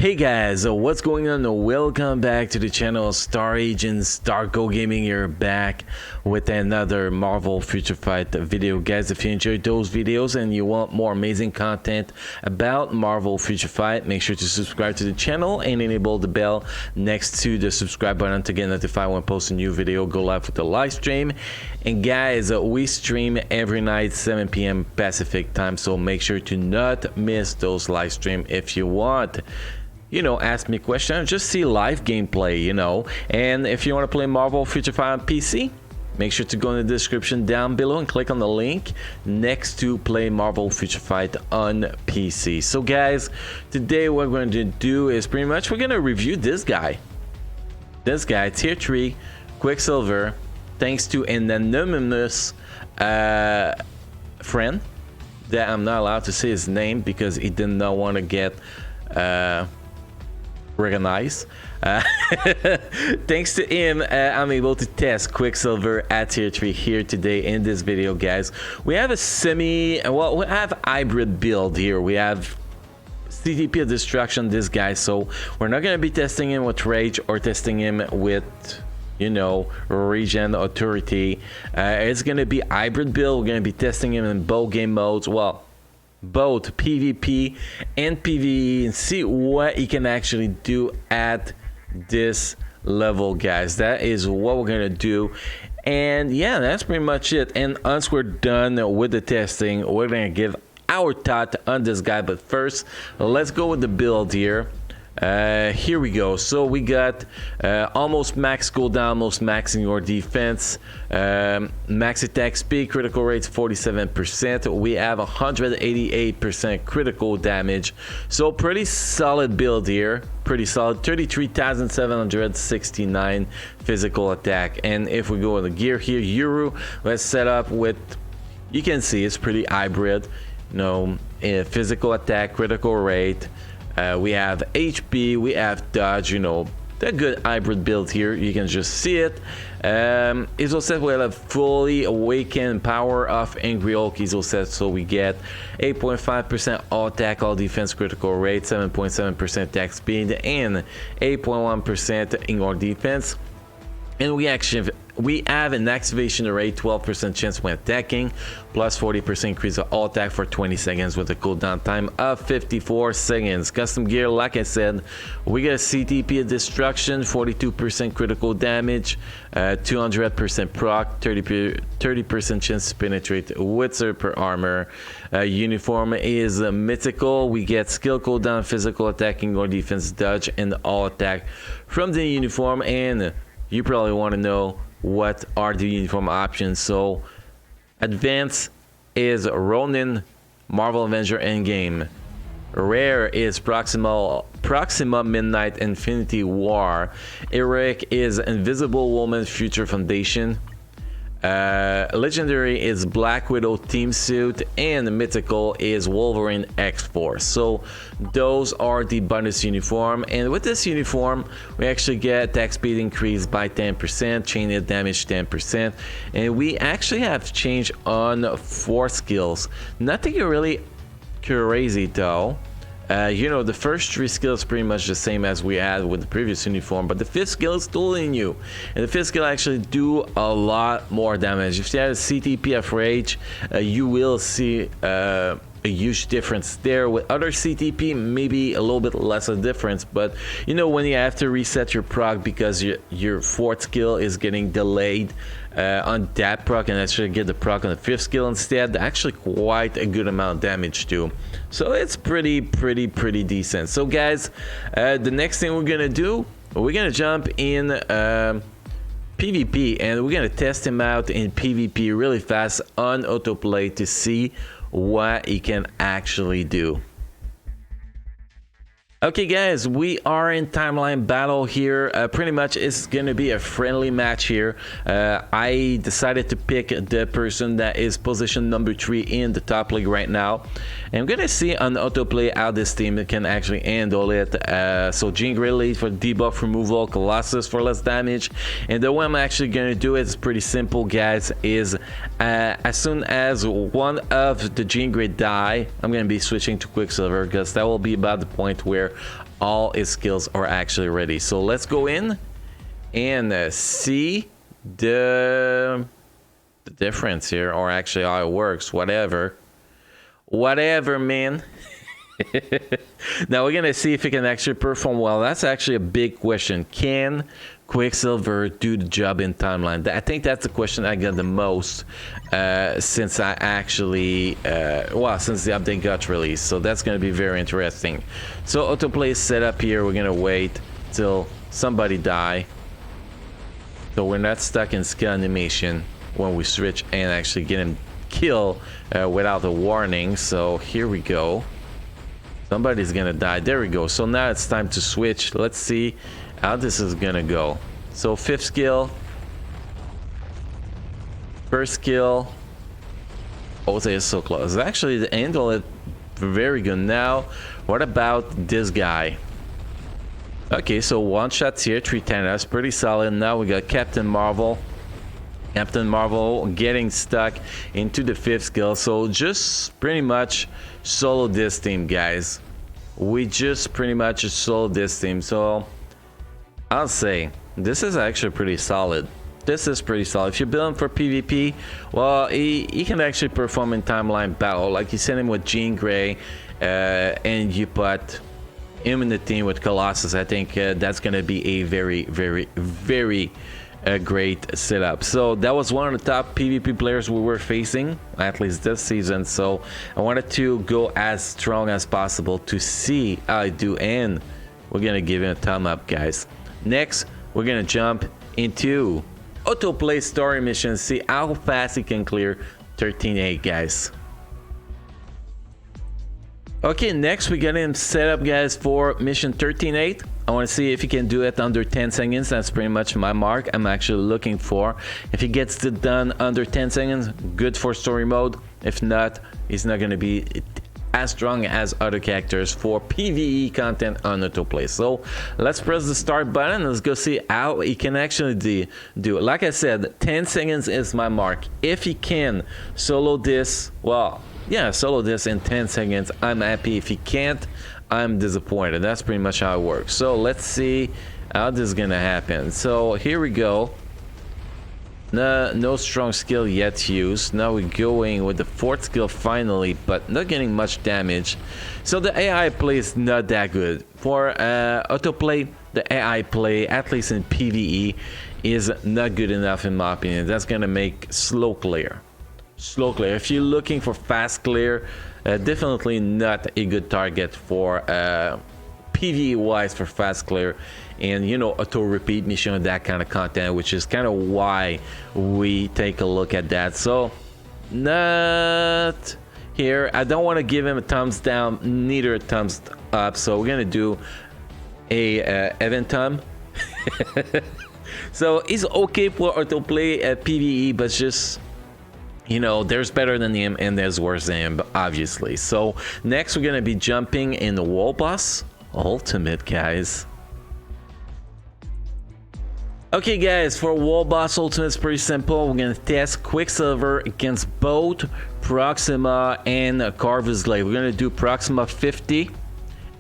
Hey guys, what's going on? Welcome back to the channel. Star Agents Darko Gaming here, back with another Marvel Future Fight video. Guys, if you enjoyed those videos and you want more amazing content about Marvel Future Fight, make sure to subscribe to the channel and enable the bell next to the subscribe button to get notified when I post a new video. Go live with the live stream. And guys, we stream every night 7 p.m. Pacific time, so make sure to not miss those live stream. If you want, ask me questions, just see live gameplay, and if you want to play Marvel Future Fight on PC, make sure to go in the description down below and click on the link next to play Marvel Future Fight on PC. So guys, today what we're going to do is pretty much we're going to review this guy tier 3 Quicksilver, thanks to an anonymous friend that I'm not allowed to say his name because he did not want to get recognized. Thanks to him, I'm able to test Quicksilver at tier 3 here today in this video, guys. We have a we have hybrid build here. We have CTP of Destruction, this guy, so we're not going to be testing him with Rage or testing him with Regen Authority. It's going to be hybrid build. We're going to be testing him in both game modes, both PvP and PvE, and see what he can actually do at this level, guys. That is what we're gonna do, and yeah, that's pretty much it. And once we're done with the testing, we're gonna give our thought on this guy. But first, let's go with the build here. Here we go. So we got almost max cooldown, almost maxing your defense, max attack speed, critical rates 47%. We have 188% critical damage, so pretty solid build here. Pretty solid. 33,769 physical attack. And if we go with the gear here, Yuru, let's set up with, you can see it's pretty hybrid, physical attack, critical rate. We have HP, we have dodge, the good hybrid build here. You can just see it. Isoset will have fully awakened power of Angry Hulk Isoset, so we get 8.5% all attack, all defense, critical rate, 7.7% attack speed, and 8.1% in our defense. And we have an activation rate, 12% chance when attacking, plus 40% increase of all attack for 20 seconds with a cooldown time of 54 seconds. Custom gear, like I said, we got a CTP of Destruction, 42% critical damage, 200% proc, 30% chance to penetrate with super armor. Uniform is mythical. We get skill cooldown, physical attacking or defense, dodge, and all attack from the uniform. And you probably want to know what are the uniform options. So advanced is Ronin, Marvel Avenger Endgame. Rare is Proxima Midnight Infinity War. Heroic is Invisible Woman Future Foundation. Legendary is Black Widow Team Suit, and mythical is Wolverine X-Force. So those are the bonus uniform, and with this uniform we actually get attack speed increased by 10%, chain hit damage 10%, and we actually have change on 4 skills. Nothing really crazy though. The first 3 skills pretty much the same as we had with the previous uniform, but the 5th skill is totally new, and the 5th skill actually do a lot more damage. If you have a CTP of Rage, you will see a huge difference there. With other CTP, maybe a little bit less of difference, but when you have to reset your proc because your 4th skill is getting delayed on that proc, and actually get the proc on the 5th skill instead, actually quite a good amount of damage too. So it's pretty decent. So guys, the next thing we're gonna do, we're gonna jump in PvP, and we're gonna test him out in PvP really fast on autoplay to see what he can actually do. Okay guys, we are in timeline battle here. Pretty much it's gonna be a friendly match here. I decided to pick the person that is position number 3 in the top league right now. And I'm gonna see on autoplay how this team can actually handle it. So Jean Grey lead for debuff removal, Colossus for less damage. And the way I'm actually gonna do it is pretty simple, guys, is as soon as one of the Jean Grey die, I'm gonna be switching to Quicksilver, because that will be about the point where all his skills are actually ready. So let's go in and see the difference here, or actually how it works. Whatever, man. Now we're gonna see if it can actually perform well. That's actually a big question. Can Quicksilver do the job in timeline? I think that's the question I get the most since I actually since the update got released. So that's gonna be very interesting. So autoplay is set up here. We're gonna wait till somebody die, so we're not stuck in skill animation when we switch and actually get him kill without a warning. So here we go. Somebody's gonna die. There we go. So now it's time to switch. Let's see how this is gonna go. So 5th skill, 1st skill. Jose is so close. Actually, the handle it very good. Now, what about this guy? Okay, so 1 shot here, 310. That's pretty solid. Now we got Captain Marvel. Captain Marvel getting stuck into the 5th skill. So just pretty much solo this team, guys. We just pretty much solo this team. So I'll say this is actually pretty solid. This is pretty solid. If you build him for PvP, well, he can actually perform in timeline battle. Like you send him with Jean Grey and you put him in the team with Colossus. I think that's going to be a very, very, very great setup. So that was one of the top PvP players we were facing, at least this season. So I wanted to go as strong as possible to see how I do, and we're gonna give him a thumb up, guys. Next, we're gonna jump into autoplay story mission, see how fast he can clear 13-8, guys. Okay, next we got him set up, guys, for mission 13-8. I want to see if he can do it under 10 seconds. That's pretty much my mark I'm actually looking for. If he gets it done under 10 seconds, good for story mode. If not, he's not going to be as strong as other characters for PvE content on autoplay. So let's press the start button. Let's go see how he can actually do it. Like I said, 10 seconds is my mark. If he can solo this, well, yeah, solo this in 10 seconds, I'm happy. If he can't, I'm disappointed. That's pretty much how it works. So let's see how this is gonna happen. So here we go. No strong skill yet used. Now we're going with the 4th skill finally, but not getting much damage. So the AI play is not that good. For autoplay, the AI play, at least in PvE, is not good enough in my opinion. That's gonna make slow clear. Slow clear. If you're looking for fast clear, definitely not a good target for PvE wise for fast clear, and you know, auto repeat mission and that kind of content, which is kind of why we take a look at that. So not here. I don't want to give him a thumbs down, neither a thumbs up. So we're gonna do a event thumb. So he's okay for autoplay at PvE, but just, you know, there's better than him and there's worse than him, obviously. So next we're gonna be jumping in the wall boss ultimate, guys. Okay, guys, for wall boss ultimate, it's pretty simple. We're gonna test Quicksilver against both Proxima and Carver's Glaive. We're gonna do Proxima 50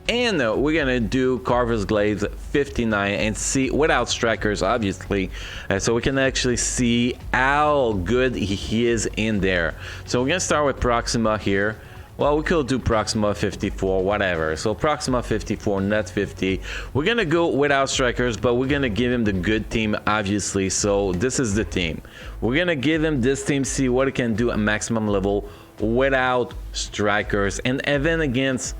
and we're gonna do Carver's Glaive 59 and see without strikers, obviously, so we can actually see how good he is in there. So we're gonna start with Proxima here. Well, we could do Proxima 54, whatever. So Proxima 54, not 50. We're gonna go without strikers, but we're gonna give him the good team, obviously. So this is the team. We're gonna give him this team, see what it can do at maximum level without strikers. And even against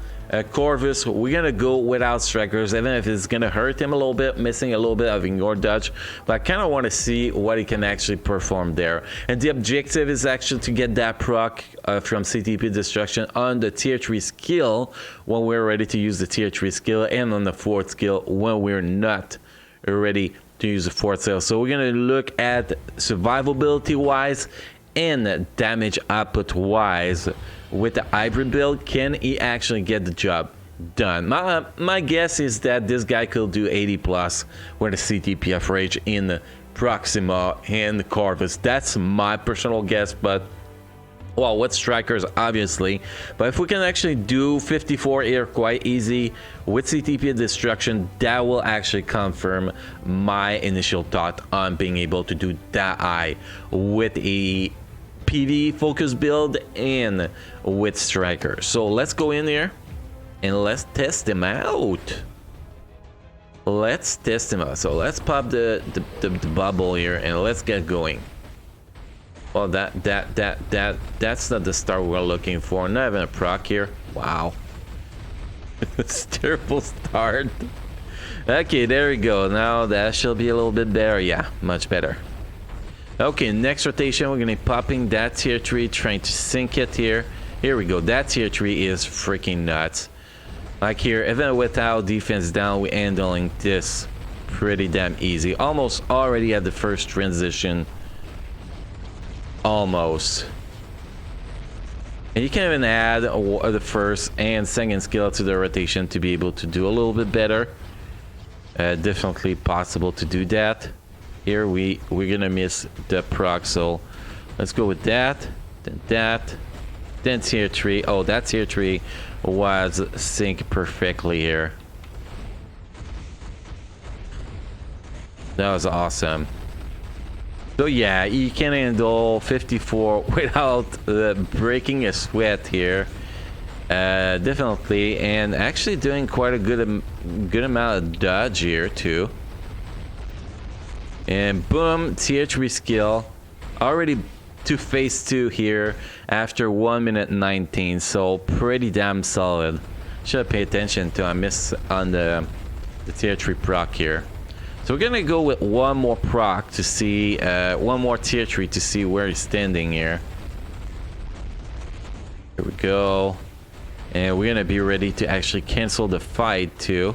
Corvus, we're gonna go without strikers, even if it's gonna hurt him a little bit, missing a little bit of ignore dodge, but I kind of want to see what he can actually perform there. And the objective is actually to get that proc from CTP destruction on the tier 3 skill when we're ready to use the tier 3 skill, and on the 4th skill when we're not ready to use the 4th skill. So we're gonna look at survivability wise and damage output wise. With the hybrid build, can he actually get the job done? My guess is that this guy could do 80 plus with a CTP of Rage in Proxima and Corvus. That's my personal guess, but well, with strikers obviously, but if we can actually do 54 here quite easy with CTP destruction, that will actually confirm my initial thought on being able to do that high with a PD focus build and with strikers. So let's go in here and let's test them out. Let's test them out. So let's pop the bubble here and let's get going. Well, that's not the start we're looking for. Not even a proc here. Wow. It's a terrible start. Okay, there we go. Now that should be a little bit better. Yeah, much better. Okay, next rotation, we're gonna be popping that tier 3, trying to sync it here. Here we go. That tier 3 is freaking nuts. Like here, even without defense down, we're handling this pretty damn easy. Almost already at the first transition. Almost. And you can even add the first and second skill to the rotation to be able to do a little bit better. Definitely possible to do that. Here we're gonna miss the proc, so let's go with that, then tier 3. Oh, that tier 3 was synced perfectly here. That was awesome. So yeah, you can handle 54 without breaking a sweat here. Definitely, and actually doing quite a good amount of dodge here too. And boom, tier 3 skill. Already to phase 2 here after 1 minute 19, so pretty damn solid. Should pay attention to, I missed on the tier 3 proc here. So we're gonna go with one more proc to see, one more tier 3 to see where he's standing here. Here we go. And we're gonna be ready to actually cancel the fight too.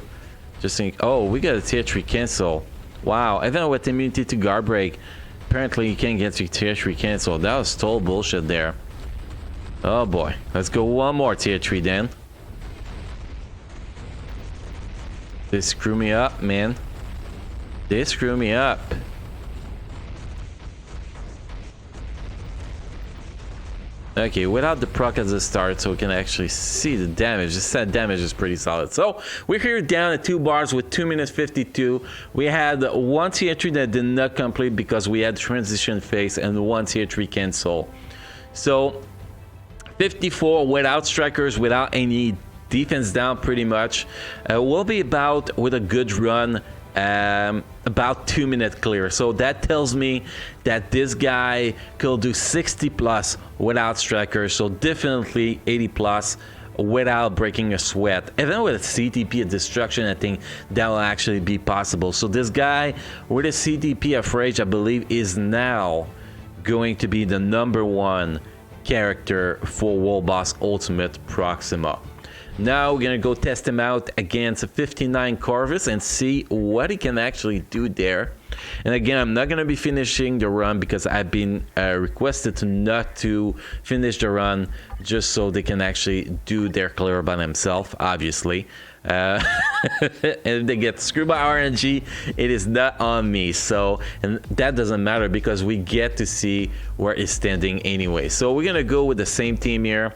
Just think, oh, we got a tier 3 cancel. Wow, even with immunity to guard break, apparently you can't get your tier 3 cancel. That was total bullshit there. Oh boy, let's go one more tier 3 then. They screw me up, man. They screw me up. Okay, without the proc as a start, so we can actually see the damage. The set damage is pretty solid. So we're here down at 2 bars with 2 minutes 52. We had one tier 3 that did not complete because we had transition phase and one tier 3 cancel. So 54 without strikers, without any defense down pretty much. We'll be about, with a good run, about 2 minute clear. So that tells me that this guy could do 60 plus without strikers, so definitely 80 plus without breaking a sweat. Even with a CTP of destruction, I think that will actually be possible. So this guy with a CTP of rage, I believe, is now going to be the #1 character for World Boss Ultimate Proxima. Now we're gonna go test him out against a 59 Corvus and see what he can actually do there. And again, I'm not gonna be finishing the run because I've been requested to not to finish the run, just so they can actually do their clear by themselves, obviously. And they get screwed by RNG, it is not on me. So, and that doesn't matter because we get to see where he's standing anyway. So we're gonna go with the same team here.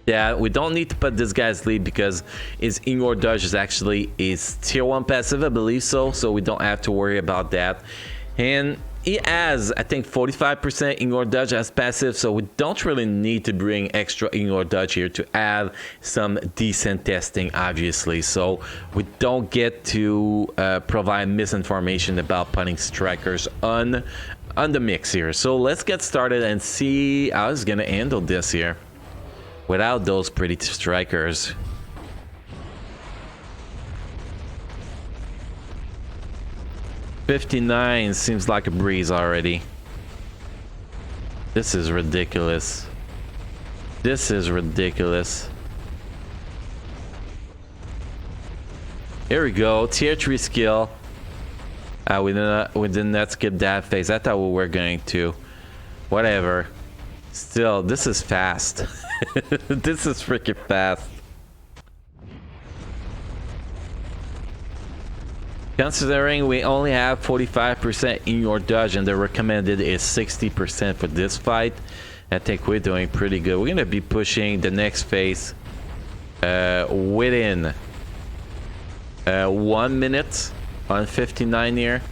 Yeah, we don't need to put this guy's lead because his ignore dodge is actually his tier 1 passive, I believe so we don't have to worry about that. And he has, I think, 45% ignore dodge as passive, so we don't really need to bring extra ignore dodge here to add some decent testing, obviously. So we don't get to provide misinformation about putting strikers on the mix here. So let's get started and see how he's gonna handle this here without those pretty strikers. $59 seems like a breeze already. This is ridiculous. This is ridiculous. Here we go, tier 3 skill. We did not skip that phase. I thought we were going to. Whatever. Still, this is fast. This is freaking fast. Considering we only have 45% in your dodge and the recommended is 60% for this fight, I think we're doing pretty good. We're gonna be pushing the next phase within 1 minute on 59 here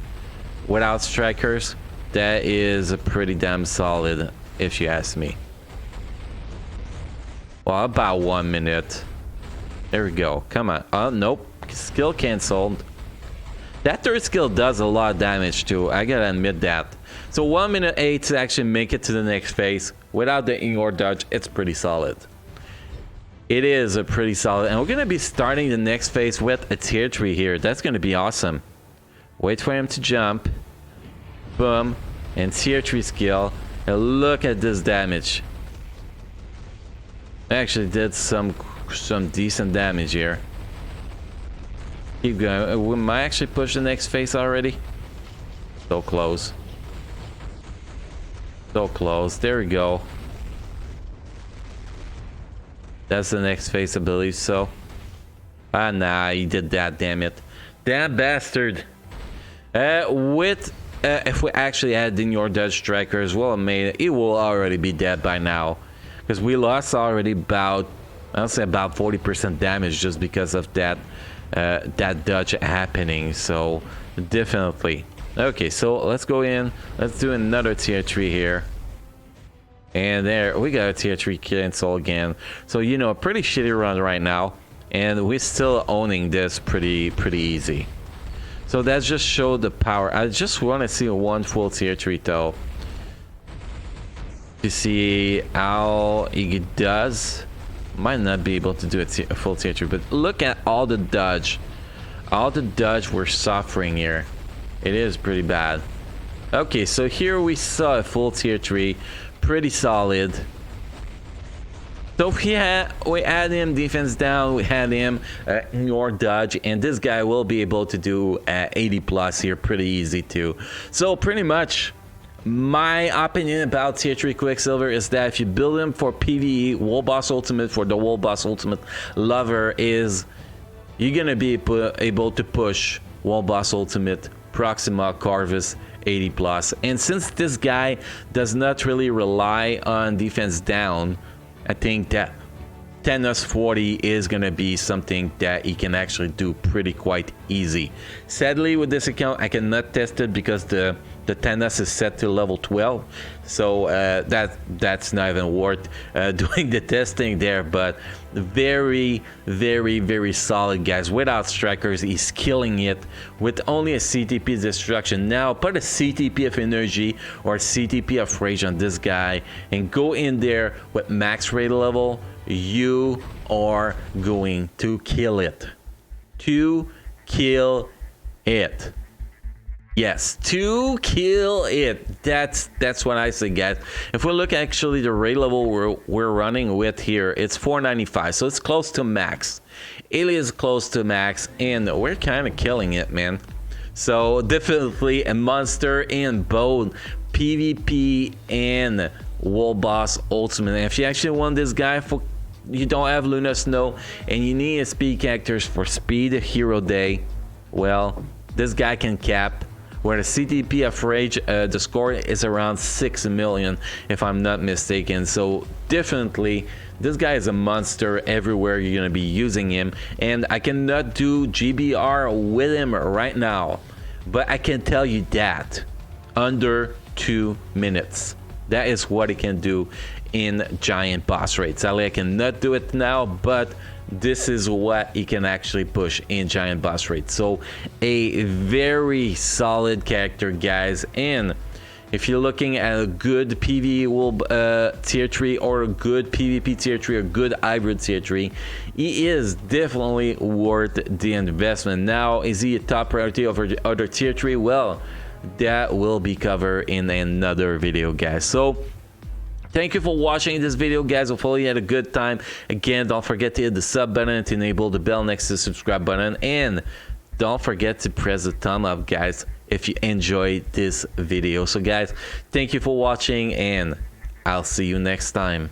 without strikers. That is pretty damn solid, if you ask me. Well, about 1 minute. There we go. Come on. Oh, nope. Skill canceled. That third skill does a lot of damage too. I gotta admit that. So 1 minute 8 to actually make it to the next phase without the ignore dodge. It's pretty solid. It is a pretty solid. And we're gonna be starting the next phase with a tier 3 here. That's gonna be awesome. Wait for him to jump. Boom. And tier 3 skill. And look at this damage. I actually did some decent damage here. Keep going. We might actually push the next phase already. So close. So close. There we go. That's the next phase, I believe so. Ah, nah, he did that, damn it. Damn bastard. If we actually add in your Dutch striker as well, it will already be dead by now. Because we lost already about, I'll say about 40% damage just because of that dodge happening. So definitely. Okay, so let's go in. Let's do another tier 3 here. And there, we got a tier 3 cancel again. So, you know, a pretty shitty run right now. And we're still owning this pretty easy. So that just showed the power. I just want to see one full tier 3 though. To see how he does. Might not be able to do a full tier 3, but look at all the dodge. All the dodge we're suffering here. It is pretty bad. Okay, so here we saw a full tier 3. Pretty solid. So we had him defense down, we had him ignore dodge, and this guy will be able to do 80 plus here pretty easy too. So pretty much my opinion about tier 3 Quicksilver is that if you build him for PvE, World Boss Ultimate, for the World Boss Ultimate lover, is you're gonna be able to push World Boss Ultimate, Proxima, Corvus 80 plus. And since this guy does not really rely on defense down, I think that 10s40 is gonna be something that he can actually do pretty quite easy. Sadly, with this account, I cannot test it because the 10s is set to level 12, so that's not even worth doing the testing there. But very solid, guys. Without strikers, he's killing it with only a CTP destruction. Now put a CTP of energy or a CTP of rage on this guy and go in there with max rate level. You are going to kill it. To kill it. Yes, to kill it. That's what I say, guys. If we look actually the rate level we're running with here, it's 495, so it's close to max. It is close to max, and we're kind of killing it, man. So definitely a monster in both PvP and World Boss Ultimate. And if you actually want this guy for, you don't have Luna Snow and you need a speed characters for Speed Hero Day, well, this guy can cap. Where the CTP of Rage, the score is around 6 million, if I'm not mistaken. So definitely, this guy is a monster everywhere you're gonna be using him. And I cannot do GBR with him right now, but I can tell you that under 2 minutes. That is what he can do in giant boss rates. I cannot do it now, but this is what he can actually push in giant boss rates. So a very solid character, guys. And if you're looking at a good PvE tier 3 or a good PvP tier 3 or good hybrid tier 3, he is definitely worth the investment. Now, is he a top priority over the other tier 3? Well, that will be covered in another video, guys. So thank you for watching this video, guys. Hopefully you had a good time. Again, don't forget to hit the sub button to enable the bell next to the subscribe button, and don't forget to press the thumb up, guys, if you enjoyed this video. So guys, thank you for watching, and I'll see you next time.